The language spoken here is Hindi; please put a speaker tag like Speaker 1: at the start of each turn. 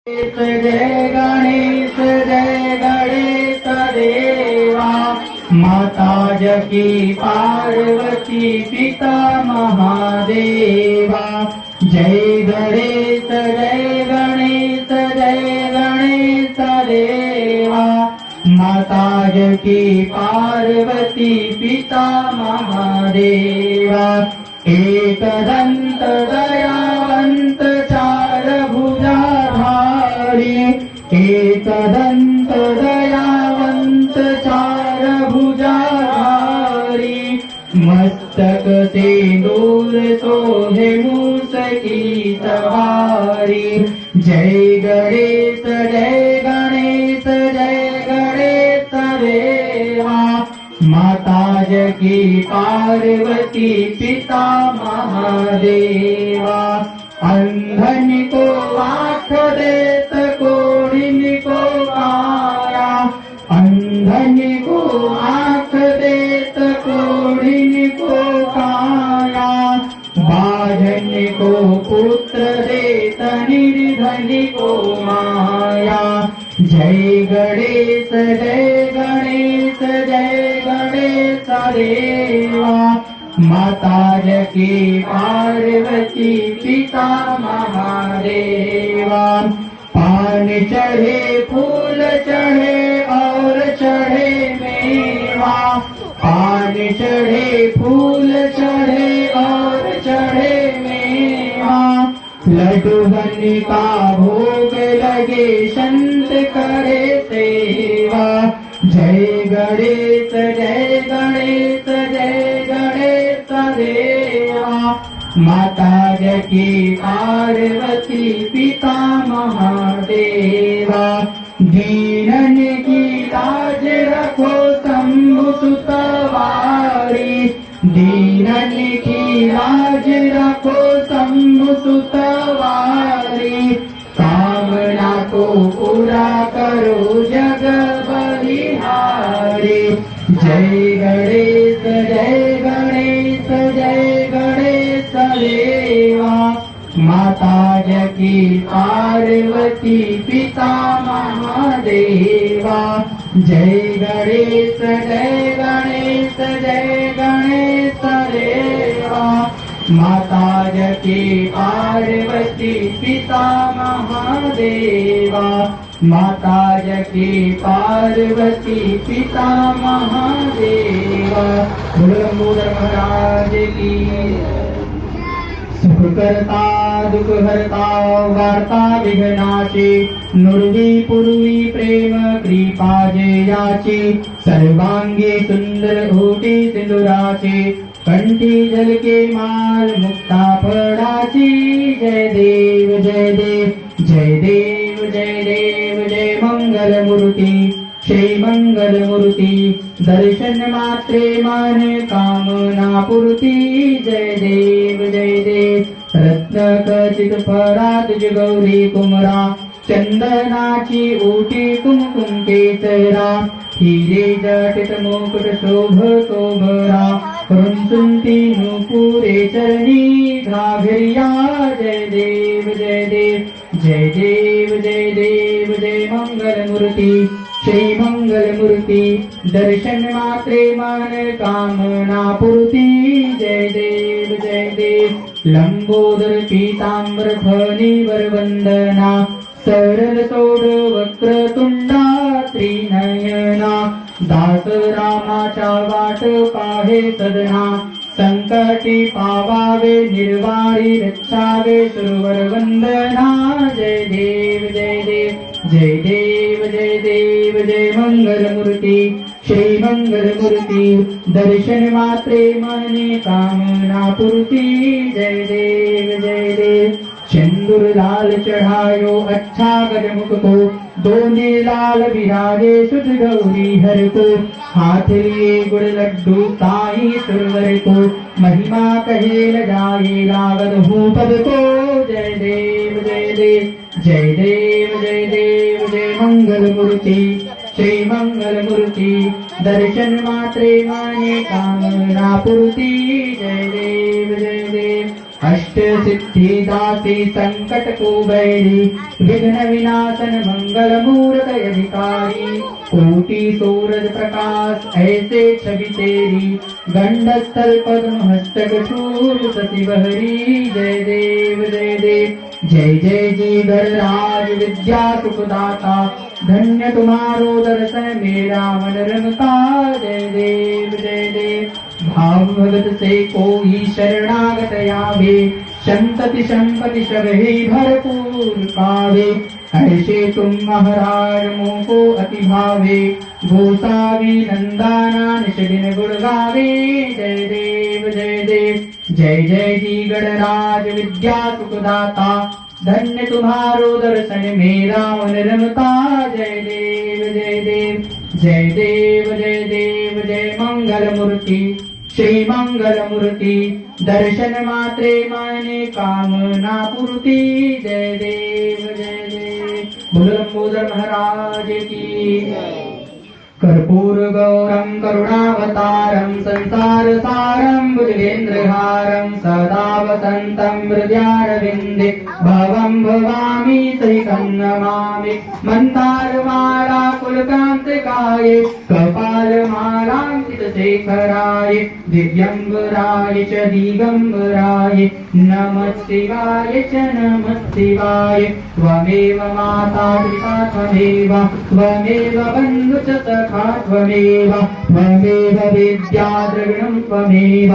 Speaker 1: जय गणेश देवा। माता जकी पार्वती पिता महादेवा। जय गणेश देवा। माता जकी पार्वती पिता महादेवा। एकदंत दयावंत चार भुजाधारी। एकदंत दयावंत चार भुजाधारी। मस्तक सिंदूर सोहे मूस की सवारी। जय गणेश देवा। माता जकी पार्वती पिता महादेवा। अंधन को आँख देत कोढ़िन को काया। अंधन को आँख देत कोढ़िन को काया। बाझन को पुत्र देत निर्धन को माया। जय गणेश देवा। माता जकी पार्वती पिता महादेवा। पान चढ़े फूल चढ़े और चढ़े मेवा। पान चढ़े फूल चढ़े और चढ़े मेवा। लड्डू बन का भोग लगे संत करे सेवा। जय गणेश देवा। माता जकी पार्वती पिता महादेवा। दीनन की लाज रखो शंभु सुतवारी। दीनन की लाज रखो शंभु सुतवारी। कामना को पूरा करो जग बलिहारी। जय गणेश देवा। माता जकी पार्वती पिता महादेवा। जय गणेश देवा। माता जकी पार्वती पिता महादेवा। माता जकी पार्वती पिता महादेवा। बोलो महाराज की। सुख करता दुख हरता वार्ता विघ्नाची। नुरवी पूर्वी प्रेम कृपा जयाची। सर्वांगी सुंदर ओटी सिंदुराची। कंठी झलके माल मुक्ता फळाची। जय देव जय मंगलमूर्ती श्री मंगलमूर्ती। दर्शन मात्रे मन कामना पूर्ती। जय देव रत्न खचित फळा तुझ गौरी कुमरा। चंदनाची ओटी कुमकुम केसरा। हिरे जटित मुकुट शोभतो भरा। रुंचुंती नुपुरे चरणी घाघरिया। जय देव जय मंगलमूर्ती श्री मंगलमूर्ती। दर्शन मात्रे मन कामना पूर्ती। जय देव लंबोदर पीतांबर फणीवर वंदना। सरल सोड वक्रतुंडा त्रिनयना। दास रामाच्या वाट पाहे सदना। संकटी पावावे निर्वाणी रक्षावे सुरवर वंदना। जय देव जय मंगलमूर्ती श्री मंगलमूर्ती। दर्शन मात्रे मने कामना पूर्ती। जय देव सिंदूर लाल चढ़ायो अच्छा गजमुख को। दोने लाल बिराजे सुध गौरी हर को। हाथ लिए गुड़ लड्डू ताई सुरवर को। महिमा कहे न जाए लागत हूँ पद को। जय देव जय मंगलमूर्ती श्री मंगलमूर्ती। दर्शन मात्रे माने कामना पूर्ती। जय देव इष्ट सिद्धि दाते संकट को बैरी विघ्न विनाशन मंगल मूर्त अधिकारी कोटि सूरज प्रकाश ऐसे छवि तेरी गंडस्थल पद्म हस्तक शूल सती बहरी जय देव जय देव जय जय जी गणराज विद्या सुखदाता धन्य तुम्हारो दर्शन मेरा मन रमता जय देव जय देव भाव भगत से कोई शरणागत आवे संतति संपति सब ही भरपूर पावे ऐसे तुम महाराज मोको अति भावे गोसावी नंदाना निश दिन गुण गावे जय देव जय देव जय जय जी गणराज विद्या सुखदाता धन्य तुम्हारो दर्शन मेरा मन रमता जय देव जय देव जय देव जय देव जय मंगल मूर्ति श्री मंगल मूर्ति दर्शन मात्रे माने कामना पूर्ति जय देव जय देव बोलो लंबोदर महाराज की कर्पूर गौरम करुणावतारम संसार सारम भुजगेन्द्रहारम सदा वसंतम हृदयारविंदे भवं भवामी सहितं नमामि मन्दारमाला कुलकान्तिकाय कपालमालाङ्कितशेखराय दिव्यम्बराय च दिगम्बराय नमः शिवाय च नमः शिवाय त्वमेव माता पिता त्वमेव बन्धु च सखा त्वमेव विद्या द्रविणं त्वमेव